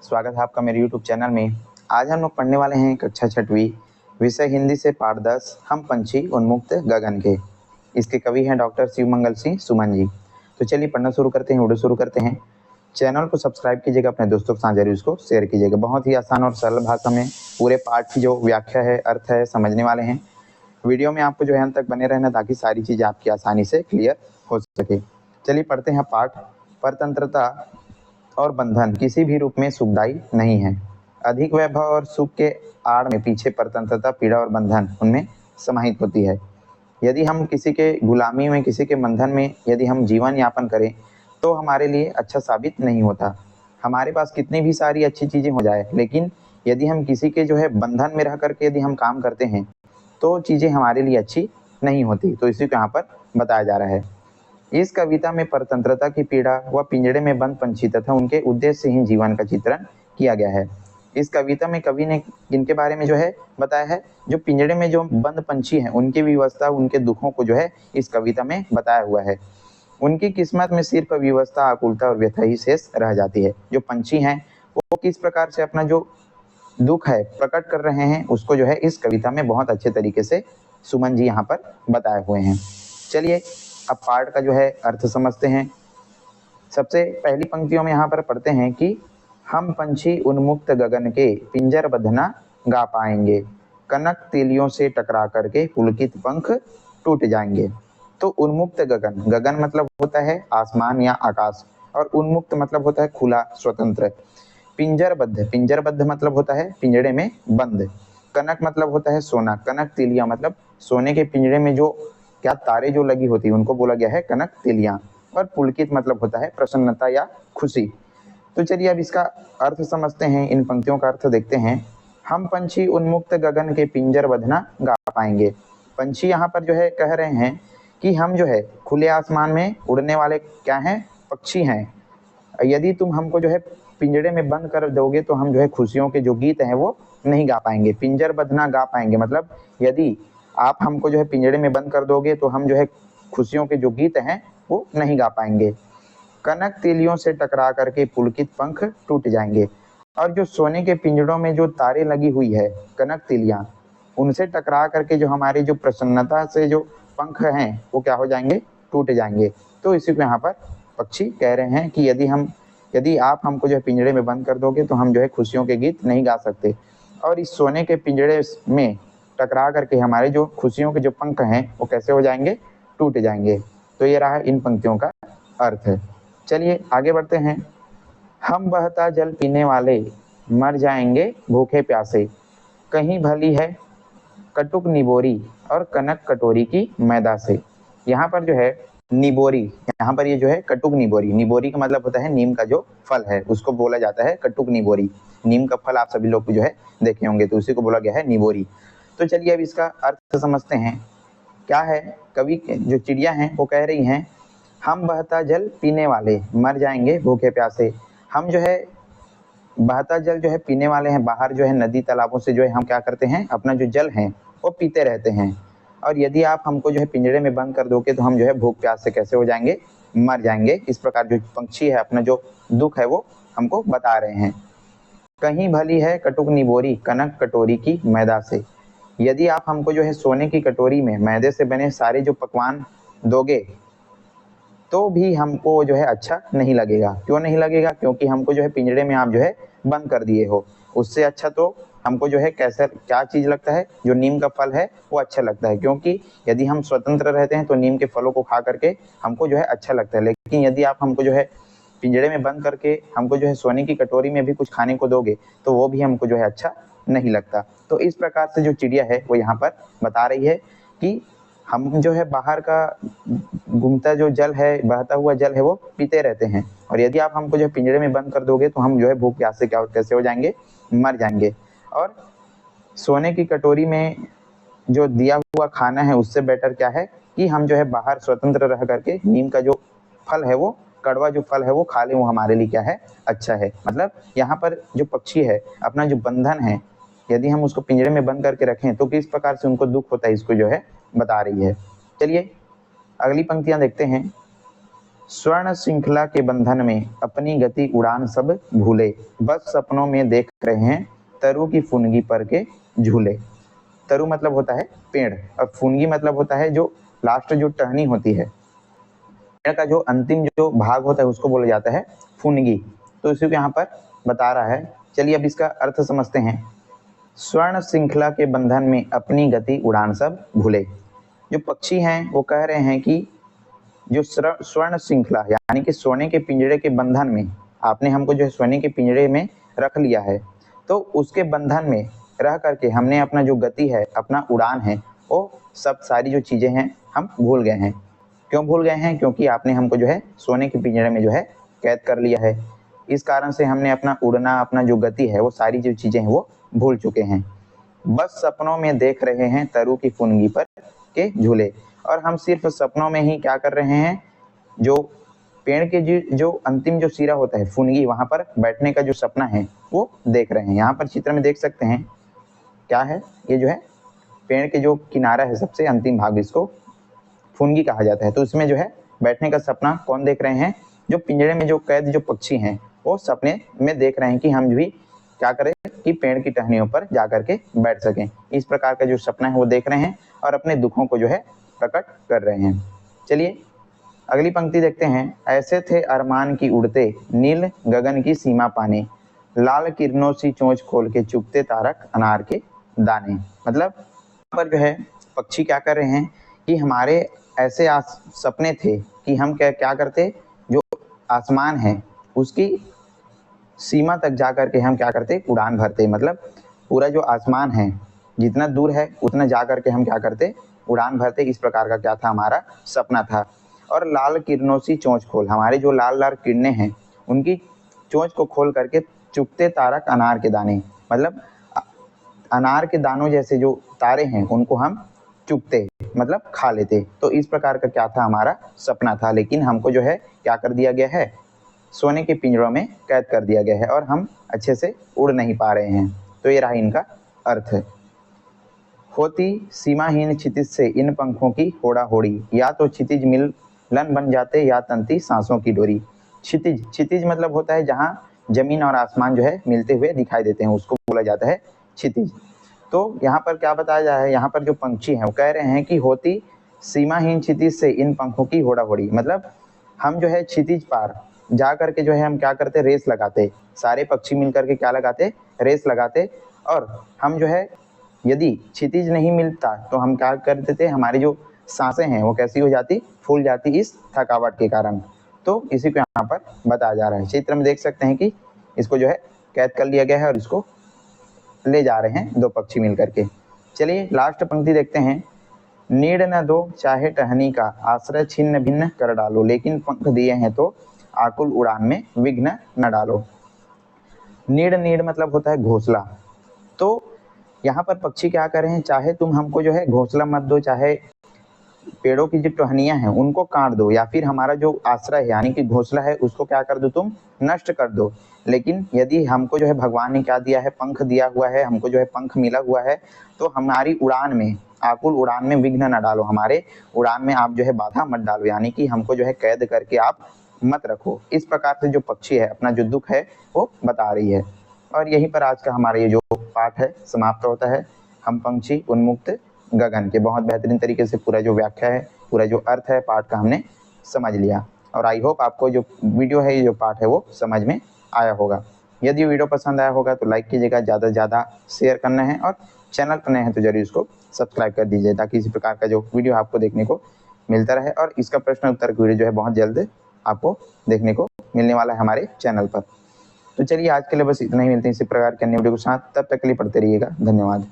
स्वागत है आपका मेरे YouTube चैनल में। आज हम लोग पढ़ने वाले हैं कक्षा 6वीं, विषय हिंदी से पाठ 10, हम पंछी उन्मुक्त गगन के। इसके कवि हैं डॉक्टर शिवमंगल सिंह सुमन जी। तो चलिए पढ़ना शुरू करते हैं, वीडियो शुरू करते हैं। चैनल को सब्सक्राइब कीजिएगा, अपने दोस्तों के साथ जरूर इसको शेयर कीजिएगा। बहुत ही आसान और सरल भाषा में पूरे पाठ की जो व्याख्या है, अर्थ है, समझने वाले हैं। वीडियो में आपको जो है अंत तक बने रहना, ताकि सारी चीज़ें आपकी आसानी से क्लियर हो सके। चलिए पढ़ते हैं पाठ। परतंत्रता और बंधन किसी भी रूप में सुखदायी नहीं है। अधिक वैभव और सुख के आड़ में पीछे परतंत्रता, पीड़ा और बंधन उनमें समाहित होती है। यदि हम किसी के गुलामी में, किसी के बंधन में यदि हम जीवन यापन करें तो हमारे लिए अच्छा साबित नहीं होता। हमारे पास कितनी भी सारी अच्छी चीज़ें हो जाए, लेकिन यदि हम किसी के जो है बंधन में रह करके यदि हम काम करते हैं तो चीज़ें हमारे लिए अच्छी नहीं होती। तो इसी को यहाँ पर बताया जा रहा है। इस कविता में परतंत्रता की पीड़ा व पिंजड़े में बंद पंछी तथा उनके उद्देश्यहीन जीवन का चित्रण किया गया है। इस कविता में कवि ने इनके बारे में जो है बताया है, जो पिंजड़े में जो बंद पंछी हैं उनकी व्यवस्था, उनके दुखों को जो है इस कविता में बताया हुआ है। उनकी किस्मत में सिर्फ व्यवस्था, आकुलता और व्यथा ही शेष रह जाती है। जो पंछी हैं वो किस प्रकार से अपना जो दुख है प्रकट कर रहे हैं, उसको जो है इस कविता में बहुत अच्छे तरीके से सुमन जी यहाँ पर बताए हुए हैं। चलिए अब पाठ का जो है अर्थ समझते हैं। सबसे पहली पंक्तियों में यहाँ पर पढ़ते हैं कि हम पंछी उन्मुक्त गगन के पिंजर बंधना गा पाएंगे, कनक तीलियों से टकरा करके पुलकित पंख टूट जाएंगे। तो उन्मुक्त गगन, गगन मतलब होता है आसमान या आकाश, और उन्मुक्त मतलब होता है खुला, स्वतंत्र। पिंजरबद्ध, पिंजरबद्ध मतलब होता है पिंजड़े में बंद। कनक मतलब होता है सोना, कनक तिलियां मतलब सोने के पिंजड़े में जो क्या तारे जो लगी होती है उनको बोला गया है कनक तिलियां। और पुलकित मतलब होता है प्रसन्नता या खुशी। तो चलिए अब इसका अर्थ समझते हैं, इन पंक्तियों का अर्थ देखते हैं। हम पंछी उन्मुक्त गगन के पिंजर बंधना गा पाएंगे। पंछी यहाँ पर जो है कह रहे हैं कि हम जो है खुले आसमान में उड़ने वाले क्या हैं, पक्षी हैं। यदि तुम हमको जो है पिंजड़े में बंद कर दोगे तो हम जो है खुशियों के जो गीत हैं वो नहीं गा पाएंगे। पिंजर बंधना गा पाएंगे मतलब यदि आप हमको जो है पिंजड़े में बंद कर दोगे तो हम जो है खुशियों के जो गीत हैं वो नहीं गा पाएंगे। कनक तीलियों से टकरा करके पुलकित पंख टूट जाएंगे। और जो सोने के पिंजड़ों में जो तारे लगी हुई है कनक तिलियां, उनसे टकरा करके जो हमारी जो प्रसन्नता से जो पंख हैं वो क्या हो जाएंगे, टूट जाएंगे। तो इसी को यहाँ पर पक्षी कह रहे हैं कि यदि आप हमको जो है पिंजड़े में बंद कर दोगे तो हम जो है खुशियों के गीत नहीं गा सकते। और इस सोने के पिंजड़े में टकरा करके हमारे जो खुशियों के जो पंख हैं वो कैसे हो जाएंगे, टूट जाएंगे। तो ये रहा इन पंक्तियों का अर्थ है। चलिए आगे बढ़ते हैं। हम बहता जल पीने वाले मर जाएंगे भूखे प्यासे, कहीं भली है कटुक निबोरी और कनक कटोरी की मैदा से। यहाँ पर जो है निबोरी, यहाँ पर ये जो है कटुक निबोरी, निबोरी का मतलब होता है नीम का जो फल है उसको बोला जाता है कटुक निबोरी। नीम का फल आप सभी लोग जो है देखे होंगे, तो उसी को बोला गया है निबोरी। तो चलिए अब इसका अर्थ समझते हैं क्या है। कवि जो चिड़िया हैं वो कह रही हैं हम बहता जल पीने वाले मर जाएंगे भूखे प्यासे। हम जो है बहता जल जो है पीने वाले हैं, बाहर जो है नदी तालाबों से जो है हम क्या करते हैं अपना जो जल है वो पीते रहते हैं। और यदि आप हमको जो है पिंजड़े में बंद कर दोगे तो हम जो है भूख प्यास से कैसे हो जाएंगे, मर जाएंगे। इस प्रकार जो पंछी है अपना जो दुख है वो हमको बता रहे हैं। कहीं भली है कटुक निबोरी कनक कटोरी की मैदा से। यदि आप हमको जो है सोने की कटोरी में मैदे से बने सारे जो पकवान दोगे तो भी हमको जो है अच्छा नहीं लगेगा। क्यों नहीं लगेगा, क्योंकि हमको जो है पिंजड़े में आप जो है बंद कर दिए हो। उससे अच्छा तो हमको जो है कैसा क्या चीज़ लगता है, जो नीम का फल है वो अच्छा लगता है। क्योंकि यदि हम स्वतंत्र रहते हैं तो नीम के फलों को खा करके हमको जो है अच्छा लगता है। लेकिन यदि आप हमको जो है पिंजड़े में बंद करके हमको जो है सोने की कटोरी में भी कुछ खाने को दोगे तो वो भी हमको जो है अच्छा नहीं लगता। तो इस प्रकार से जो चिड़िया है वो यहाँ पर बता रही है कि हम जो है बाहर का घूमता जो जल है, बहता हुआ जल है वो पीते रहते हैं। और यदि आप हमको जो है पिंजड़े में बंद कर दोगे तो हम जो है भूख प्यास से कैसे हो जाएंगे, मर जाएंगे। और सोने की कटोरी में जो दिया हुआ खाना है उससे बेटर क्या है कि हम जो है बाहर स्वतंत्र रह करके नीम का जो फल है वो कड़वा जो फल है वो खा लें, वो हमारे लिए क्या है, अच्छा है। मतलब यहाँ पर जो पक्षी है अपना जो बंधन है यदि हम उसको पिंजरे में बंद करके रखें तो किस प्रकार से उनको दुख होता है, इसको जो है बता रही है। चलिए अगली पंक्तियां देखते हैं। स्वर्ण श्रृंखला के बंधन में अपनी गति उड़ान सब भूले, बस सपनों में देख रहे हैं तरु की फुनगी पर के झूले। तरु मतलब होता है पेड़ और फुनगी मतलब होता है जो लास्ट जो टहनी होती है, पेड़ का जो अंतिम जो भाग होता है उसको बोला जाता है फुनगी। तो इसी को यहाँ पर बता रहा है। चलिए अब इसका अर्थ समझते हैं। स्वर्ण श्रृंखला के बंधन में अपनी गति उड़ान सब भूले। जो पक्षी हैं वो कह रहे हैं कि जो स्वर्ण श्रृंखला यानी कि सोने के पिंजरे के बंधन में आपने हमको जो है सोने के पिंजरे में रख लिया है, तो उसके बंधन में रह करके हमने अपना जो गति है, अपना उड़ान है, वो सब सारी जो चीज़ें हैं हम भूल गए हैं। क्यों भूल गए हैं? क्योंकि आपने हमको जो है सोने के पिंजरे में जो है कैद कर लिया है। इस कारण से हमने अपना उड़ना, अपना जो गति है, वो सारी जो चीज़ें हैं वो भूल चुके हैं। बस सपनों में देख रहे हैं तरु की फुनगी पर के झूले। और हम सिर्फ सपनों में ही क्या कर रहे हैं, जो पेड़ के जो अंतिम जो सिरा होता है फुनगी, वहाँ पर बैठने का जो सपना है वो देख रहे हैं। यहाँ पर चित्र में देख सकते हैं क्या है, ये जो है पेड़ के जो किनारा है सबसे अंतिम भाग, इसको फुनगी कहा जाता है। तो इसमें जो है बैठने का सपना कौन देख रहे हैं? जो पिंजरे में जो कैद जो पक्षी हैं वो सपने में देख रहे हैं कि हम भी क्या करें कि पेड़ की टहनियों पर जा करके बैठ सकें। इस प्रकार का जो सपना है वो देख रहे हैं और अपने दुखों को जो है प्रकट कर रहे हैं। चलिए अगली पंक्ति देखते हैं। ऐसे थे अरमान की उड़ते, नील गगन की सीमा पाने, लाल किरणों सी चोंच खोल के चुगते तारक अनार के दाने। मतलब पर जो है पक्षी क्या कर रहे हैं कि हमारे ऐसे सपने थे कि हम क्या करते, जो आसमान है उसकी सीमा तक जा कर के हम क्या करते, उड़ान भरते। मतलब पूरा जो आसमान है जितना दूर है उतना जा कर के हम क्या करते, उड़ान भरते। इस प्रकार का क्या था, हमारा सपना था। और लाल किरणों सी चोंच खोल, हमारे जो लाल लाल किरणें हैं उनकी चोंच को खोल करके चुगते तारक अनार के दाने, मतलब अनार के दानों जैसे जो तारे हैं उनको हम चुगते, मतलब खा लेते। तो इस प्रकार का क्या था, हमारा सपना था। लेकिन हमको जो है क्या कर दिया गया है, सोने के पिंजरों में कैद कर दिया गया है और हम अच्छे से उड़ नहीं पा रहे हैं। तो ये रहा इनका अर्थ। होती सीमाहीन क्षितिज से इन पंखों की होड़ा होड़ी, या तो क्षितिज मिलन बन जाते या तंती सांसों की डोरी। क्षितिज, क्षितिज मतलब होता है जहाँ जमीन और आसमान जो है मिलते हुए दिखाई देते हैं, उसको बोला जाता है क्षितिज। तो यहाँ पर क्या बताया जा रहा है, यहाँ पर जो पंछी हैं वो कह रहे हैं कि होती सीमाहीन क्षितिज से इन पंखों की होड़ा होड़ी, मतलब हम जो है क्षितिज पार जा करके जो है हम क्या करते, रेस लगाते। सारे पक्षी मिल करके क्या लगाते, रेस लगाते। और हम जो है यदि क्षितिज नहीं मिलता तो हम क्या कर देते, हमारी जो सांसें हैं वो कैसी हो जाती, फूल जाती इस थकावट के कारण। तो इसी को यहाँ पर बताया जा रहा है। चित्र में देख सकते हैं कि इसको जो है कैद कर लिया गया है और इसको ले जा रहे हैं दो पक्षी मिल करके। चलिए लास्ट पंक्ति देखते हैं। नीड़ न दो चाहे टहनी का, आश्रय छिन्न भिन्न कर डालो, लेकिन पंख दिए हैं तो आकुल उड़ान में विघ्न न डालो। नीड़, नीड़ मतलब होता है घोंसला। तो यहाँ पर पक्षी क्या कर रहे हैं, चाहे तुम हमको जो है घोंसला मत दो, चाहे पेड़ों की जो टहनियां हैं उनको काट दो, या फिर हमारा जो आश्रय है यानी कि घोंसला है उसको क्या कर दो, तुम नष्ट कर दो। लेकिन यदि हमको जो है भगवान ने क्या दिया है, पंख दिया हुआ है, हमको जो है पंख मिला हुआ है, तो हमारी उड़ान में, आकुल उड़ान में विघ्न न डालो, हमारे उड़ान में आप जो है बाधा मत डालो, यानी कि हमको जो है कैद करके आप मत रखो। इस प्रकार से जो पक्षी है अपना जो दुख है वो बता रही है। और यहीं पर आज का हमारा ये जो पाठ है समाप्त होता है। हम पंछी उन्मुक्त गगन के बहुत बेहतरीन तरीके से पूरा जो व्याख्या है, पूरा जो अर्थ है पाठ का हमने समझ लिया। और आई होप आपको जो वीडियो है, ये जो पाठ है वो समझ में आया होगा। यदि वीडियो पसंद आया होगा तो लाइक कीजिएगा, ज़्यादा से ज़्यादा शेयर करना है, और चैनल पर नए हैं तो जरूर इसको सब्सक्राइब कर दीजिए ताकि इसी प्रकार का जो वीडियो आपको देखने को मिलता रहे। और इसका प्रश्न उत्तर का वीडियो जो है बहुत जल्द आपको देखने को मिलने वाला है हमारे चैनल पर। तो चलिए आज के लिए बस इतना ही, मिलते हैं इसी प्रकार के अन्य वीडियो के साथ। तब तक के लिए पढ़ते रहिएगा। धन्यवाद।